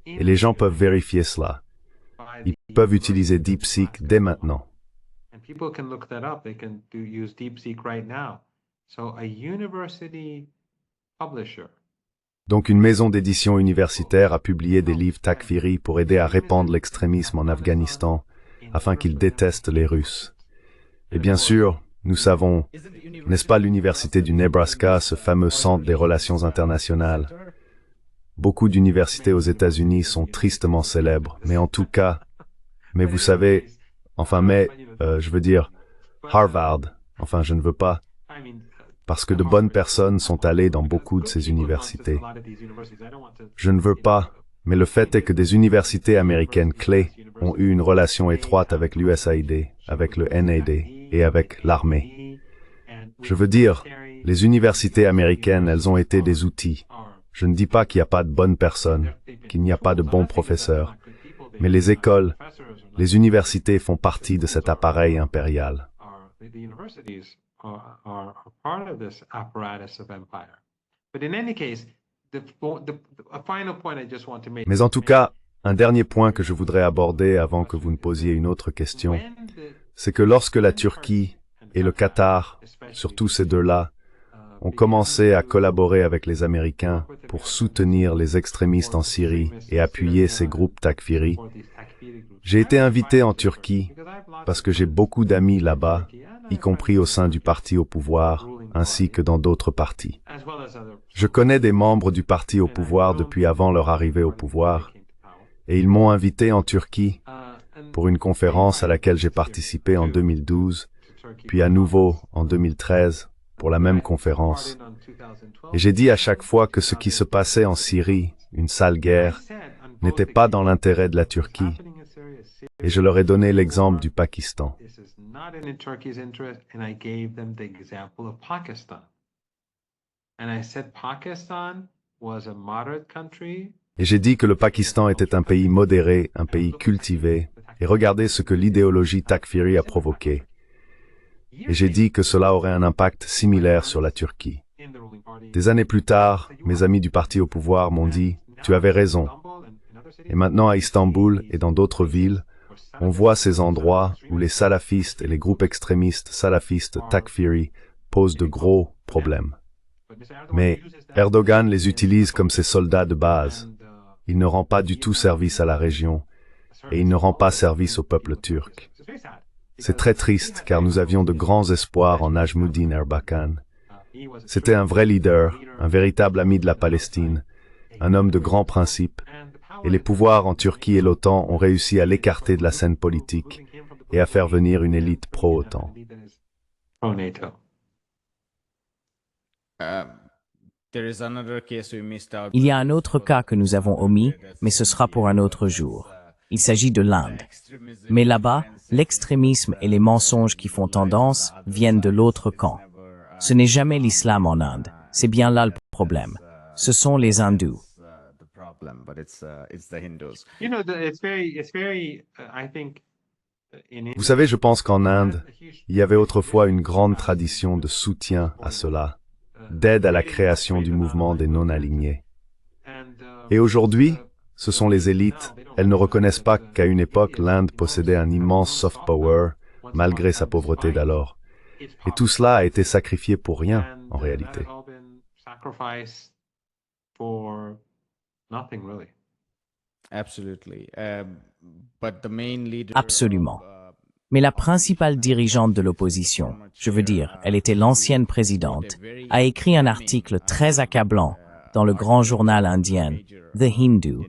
Et les gens peuvent vérifier cela. Ils peuvent utiliser DeepSeek dès maintenant. Donc une maison d'édition universitaire a publié des livres Takfiri pour aider à répandre l'extrémisme en Afghanistan, afin qu'ils détestent les Russes. Et bien sûr, nous savons, n'est-ce pas l'université du Nebraska, ce fameux centre des relations internationales? Beaucoup d'universités aux États-Unis sont tristement célèbres, mais en tout cas, mais vous savez, je veux dire, Harvard, je ne veux pas, parce que de bonnes personnes sont allées dans beaucoup de ces universités. Je ne veux pas, mais le fait est que des universités américaines clés ont eu une relation étroite avec l'USAID, avec le NAD et avec l'armée. Je veux dire, les universités américaines, elles ont été des outils. Je ne dis pas qu'il n'y a pas de bonnes personnes, qu'il n'y a pas de bons professeurs, mais les écoles, les universités font partie de cet appareil impérial. Mais en tout cas, un dernier point que je voudrais aborder avant que vous ne posiez une autre question, c'est que lorsque la Turquie et le Qatar, surtout ces deux-là, ont commencé à collaborer avec les Américains pour soutenir les extrémistes en Syrie et appuyer ces groupes Takfiri, j'ai été invité en Turquie parce que j'ai beaucoup d'amis là-bas, y compris au sein du parti au pouvoir, ainsi que dans d'autres partis. Je connais des membres du parti au pouvoir depuis avant leur arrivée au pouvoir, et ils m'ont invité en Turquie pour une conférence à laquelle j'ai participé en 2012, puis à nouveau en 2013 pour la même conférence. Et j'ai dit à chaque fois que ce qui se passait en Syrie, une sale guerre, n'était pas dans l'intérêt de la Turquie. Et je leur ai donné l'exemple du Pakistan. Et j'ai dit que le Pakistan était un pays modéré, un pays cultivé, et regardez ce que l'idéologie Takfiri a provoqué. Et j'ai dit que cela aurait un impact similaire sur la Turquie. Des années plus tard, mes amis du parti au pouvoir m'ont dit « Tu avais raison ». Et maintenant à Istanbul et dans d'autres villes, on voit ces endroits où les salafistes et les groupes extrémistes salafistes Takfiri posent de gros problèmes. Mais Erdogan les utilise comme ses soldats de base. Il ne rend pas du tout service à la région et il ne rend pas service au peuple turc. C'est très triste car nous avions de grands espoirs en Najmuddin Erbakan. C'était un vrai leader, un véritable ami de la Palestine, un homme de grands principes, et les pouvoirs en Turquie et l'OTAN ont réussi à l'écarter de la scène politique et à faire venir une élite pro-OTAN. Il y a un autre cas que nous avons omis, mais ce sera pour un autre jour. Il s'agit de l'Inde. Mais là-bas, l'extrémisme et les mensonges qui font tendance viennent de l'autre camp. Ce n'est jamais l'islam en Inde, c'est bien là le problème. Ce sont les hindous. Vous savez, je pense qu'en Inde, il y avait autrefois une grande tradition de soutien à cela, d'aide à la création du mouvement des non-alignés. Et aujourd'hui, ce sont les élites, elles ne reconnaissent pas qu'à une époque, l'Inde possédait un immense soft power, malgré sa pauvreté d'alors. Et tout cela a été sacrifié pour rien, en réalité. Absolument. Mais la principale dirigeante de l'opposition, je veux dire, elle était l'ancienne présidente, a écrit un article très accablant dans le grand journal indien, The Hindu,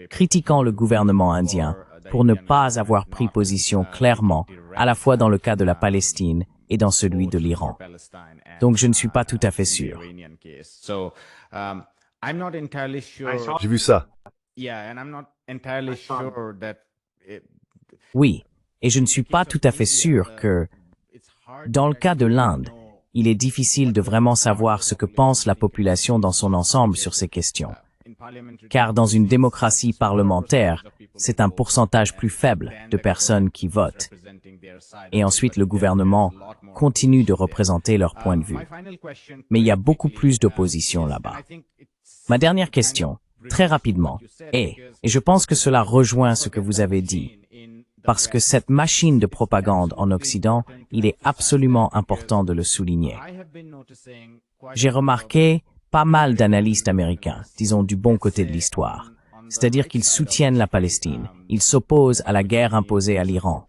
critiquant le gouvernement indien pour ne pas avoir pris position clairement, à la fois dans le cas de la Palestine et dans celui de l'Iran. Donc je ne suis pas tout à fait sûr. J'ai vu ça. Oui, et je ne suis pas tout à fait sûr que, dans le cas de l'Inde, il est difficile de vraiment savoir ce que pense la population dans son ensemble sur ces questions. Car dans une démocratie parlementaire, c'est un pourcentage plus faible de personnes qui votent. Et ensuite, le gouvernement continue de représenter leur point de vue. Mais il y a beaucoup plus d'opposition là-bas. Ma dernière question, très rapidement, est, et je pense que cela rejoint ce que vous avez dit, parce que cette machine de propagande en Occident, il est absolument important de le souligner. J'ai remarqué pas mal d'analystes américains, disons du bon côté de l'histoire, c'est-à-dire qu'ils soutiennent la Palestine, ils s'opposent à la guerre imposée à l'Iran.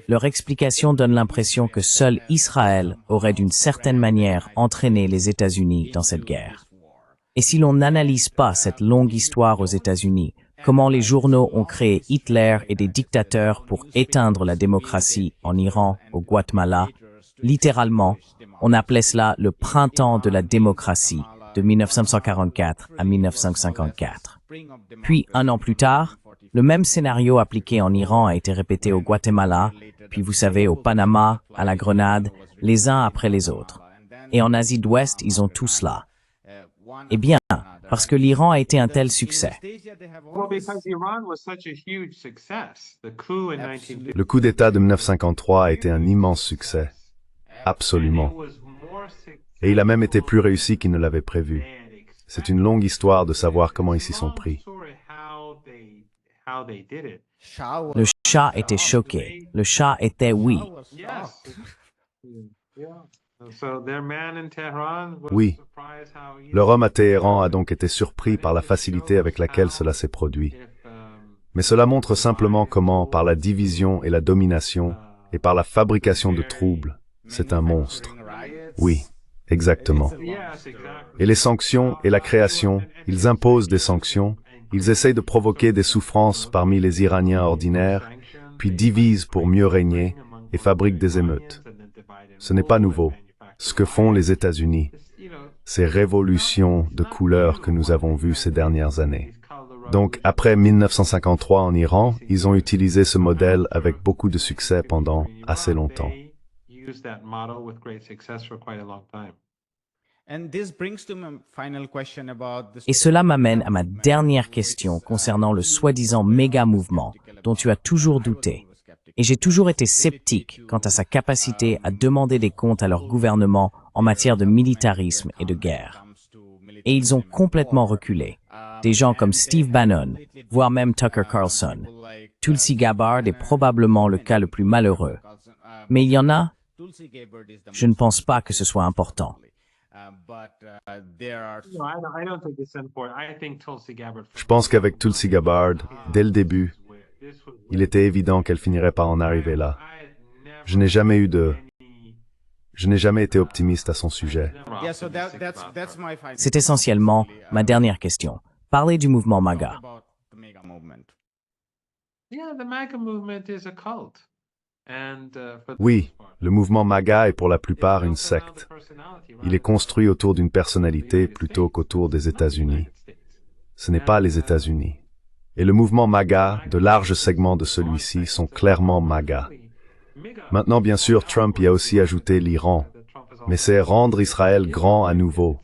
Leur explication donne l'impression que seul Israël aurait d'une certaine manière entraîné les États-Unis dans cette guerre. Et si l'on n'analyse pas cette longue histoire aux États-Unis, comment les journaux ont créé Hitler et des dictateurs pour éteindre la démocratie en Iran, au Guatemala, littéralement, on appelait cela le printemps de la démocratie de 1944 à 1954. Puis, un an plus tard, le même scénario appliqué en Iran a été répété au Guatemala, puis vous savez, au Panama, à la Grenade, les uns après les autres. Et en Asie d'Ouest, ils ont tout cela. Eh bien, parce que l'Iran a été un tel succès. Le coup d'État de 1953 a été un immense succès. Absolument. Et il a même été plus réussi qu'ils ne l'avaient prévu. C'est une longue histoire de savoir comment ils s'y sont pris. Le Shah était choqué. Le Shah était oui. Oui. Leur homme à Téhéran a donc été surpris par la facilité avec laquelle cela s'est produit. Mais cela montre simplement comment, par la division et la domination, et par la fabrication de troubles, c'est un monstre. Oui, exactement. Et les sanctions et la création, ils imposent des sanctions, ils essayent de provoquer des souffrances parmi les Iraniens ordinaires, puis divisent pour mieux régner et fabriquent des émeutes. Ce n'est pas nouveau. Ce que font les États-Unis, ces révolutions de couleurs que nous avons vues ces dernières années. Donc, après 1953 en Iran, ils ont utilisé ce modèle avec beaucoup de succès pendant assez longtemps. Et cela m'amène à ma dernière question concernant le soi-disant méga-mouvement dont tu as toujours douté. Et j'ai toujours été sceptique quant à sa capacité à demander des comptes à leur gouvernement en matière de militarisme et de guerre. Et ils ont complètement reculé. Des gens comme Steve Bannon, voire même Tucker Carlson. Tulsi Gabbard est probablement le cas le plus malheureux. Mais il y en a, je ne pense pas que ce soit important. I don't think it's important. I think Tulsi Gabbard. Je pense qu'avec Tulsi Gabbard, dès le début, il était évident qu'elle finirait par en arriver là. Je n'ai jamais été optimiste à son sujet. C'est essentiellement ma dernière question. Parlez du mouvement MAGA. Yeah, the MAGA movement is a cult. Oui, le mouvement MAGA est pour la plupart une secte. Il est construit autour d'une personnalité plutôt qu'autour des États-Unis. Ce n'est pas les États-Unis. Et le mouvement MAGA, de larges segments de celui-ci sont clairement MAGA. Maintenant, bien sûr, Trump y a aussi ajouté l'Iran. Mais c'est rendre Israël grand à nouveau.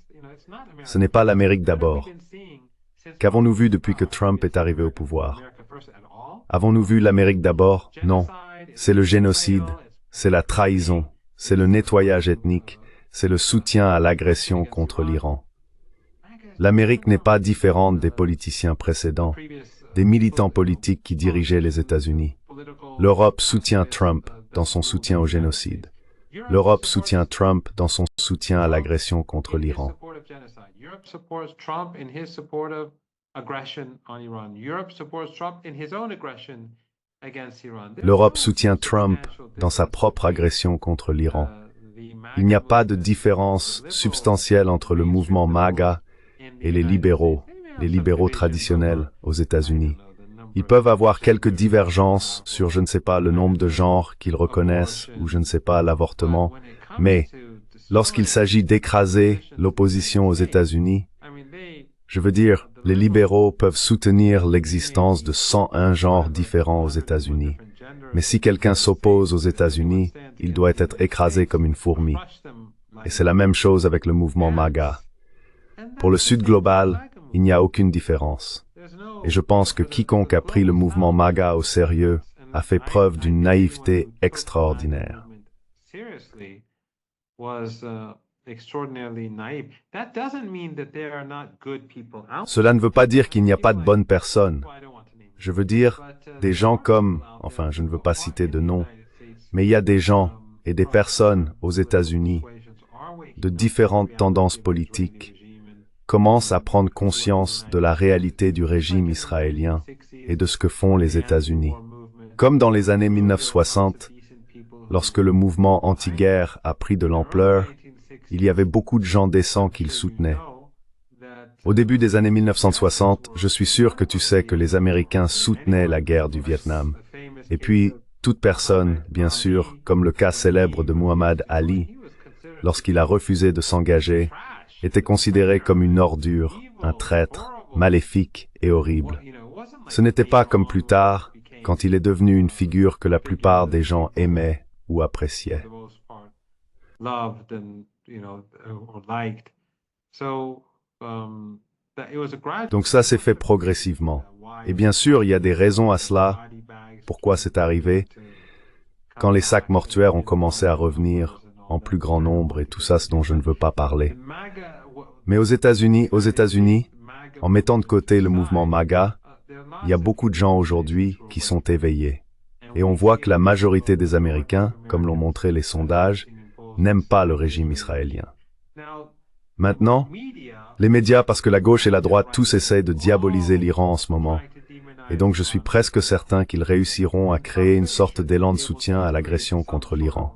Ce n'est pas l'Amérique d'abord. Qu'avons-nous vu depuis que Trump est arrivé au pouvoir? Avons-nous vu l'Amérique d'abord? Non. C'est le génocide, c'est la trahison, c'est le nettoyage ethnique, c'est le soutien à l'agression contre l'Iran. L'Amérique n'est pas différente des politiciens précédents, des militants politiques qui dirigeaient les États-Unis. L'Europe soutient Trump dans son soutien au génocide. L'Europe soutient Trump dans son soutien à l'agression contre l'Iran. L'Europe soutient Trump dans sa propre agression contre l'Iran. Il n'y a pas de différence substantielle entre le mouvement MAGA et les libéraux traditionnels aux États-Unis. Ils peuvent avoir quelques divergences sur, je ne sais pas, le nombre de genres qu'ils reconnaissent ou, je ne sais pas, l'avortement, mais lorsqu'il s'agit d'écraser l'opposition aux États-Unis, je veux dire, les libéraux peuvent soutenir l'existence de 101 genres différents aux États-Unis. Mais si quelqu'un s'oppose aux États-Unis, il doit être écrasé comme une fourmi. Et c'est la même chose avec le mouvement MAGA. Pour le Sud global, il n'y a aucune différence. Et je pense que quiconque a pris le mouvement MAGA au sérieux a fait preuve d'une naïveté extraordinaire. Cela ne veut pas dire qu'il n'y a pas de bonnes personnes. Je veux dire, des gens comme, enfin, je ne veux pas citer de nom, mais il y a des gens et des personnes aux États-Unis de différentes tendances politiques commencent à prendre conscience de la réalité du régime israélien et de ce que font les États-Unis. Comme dans les années 1960, lorsque le mouvement anti-guerre a pris de l'ampleur, il y avait beaucoup de gens décents qui le soutenaient. Au début des années 1960, je suis sûr que tu sais que les Américains soutenaient la guerre du Vietnam. Et puis, toute personne, bien sûr, comme le cas célèbre de Muhammad Ali, lorsqu'il a refusé de s'engager, était considéré comme une ordure, un traître, maléfique et horrible. Ce n'était pas comme plus tard, quand il est devenu une figure que la plupart des gens aimaient ou appréciaient. Donc ça s'est fait progressivement. Et bien sûr, il y a des raisons à cela, pourquoi c'est arrivé, quand les sacs mortuaires ont commencé à revenir en plus grand nombre et tout ça, ce dont je ne veux pas parler. Mais aux États-Unis, en mettant de côté le mouvement MAGA, il y a beaucoup de gens aujourd'hui qui sont éveillés. Et on voit que la majorité des Américains, comme l'ont montré les sondages, n'aiment pas le régime israélien. Maintenant, les médias, parce que la gauche et la droite, tous essaient de diaboliser l'Iran en ce moment. Et donc je suis presque certain qu'ils réussiront à créer une sorte d'élan de soutien à l'agression contre l'Iran.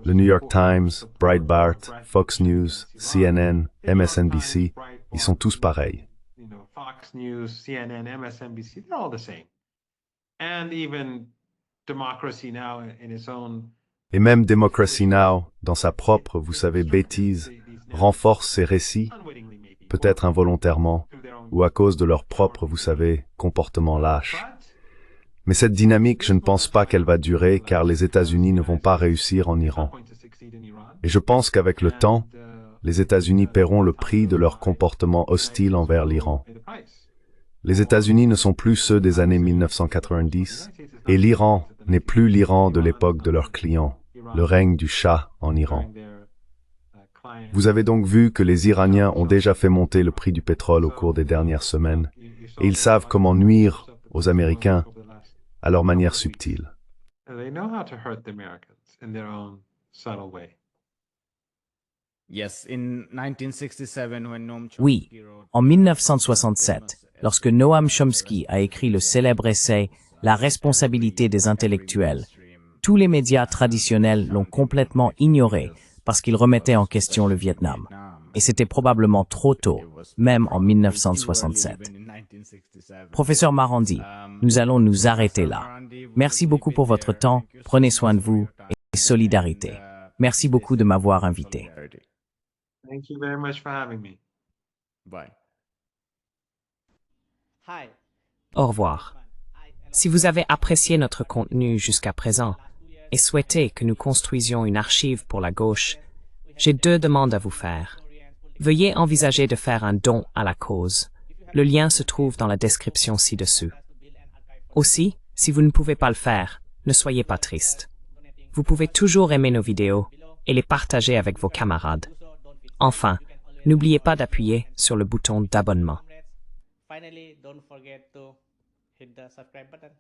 Le New York Times, Breitbart, Fox News, CNN, MSNBC, ils sont tous pareils. Fox News, CNN, MSNBC, they're all the same. And even Democracy Now! In its own. Et même Democracy Now!, dans sa propre, vous savez, bêtise, renforce ces récits, peut-être involontairement, ou à cause de leur propre, vous savez, comportement lâche. Mais cette dynamique, je ne pense pas qu'elle va durer, car les États-Unis ne vont pas réussir en Iran. Et je pense qu'avec le temps, les États-Unis paieront le prix de leur comportement hostile envers l'Iran. Les États-Unis ne sont plus ceux des années 1990, et l'Iran n'est plus l'Iran de l'époque de leurs clients, le règne du Shah en Iran. Vous avez donc vu que les Iraniens ont déjà fait monter le prix du pétrole au cours des dernières semaines, et ils savent comment nuire aux Américains à leur manière subtile. Yes, in 1967 when Noam Oui, Chomsky wrote en 1967, lorsque Noam Chomsky a écrit le célèbre essai « La responsabilité des intellectuels », tous les médias traditionnels l'ont complètement ignoré parce qu'il remettait en question le Vietnam. Et c'était probablement trop tôt, même en 1967. Professeur Marandi, nous allons nous arrêter là. Merci beaucoup pour votre temps, prenez soin de vous et solidarité. Merci beaucoup de m'avoir invité. Thank you very much for having me. Bye. Au revoir. Si vous avez apprécié notre contenu jusqu'à présent et souhaitez que nous construisions une archive pour la gauche, j'ai 2 demandes à vous faire. Veuillez envisager de faire un don à la cause. Le lien se trouve dans la description ci-dessous. Aussi, si vous ne pouvez pas le faire, ne soyez pas triste. Vous pouvez toujours aimer nos vidéos et les partager avec vos camarades. Enfin, n'oubliez pas d'appuyer sur le bouton d'abonnement. Finally, don't forget to hit the subscribe button.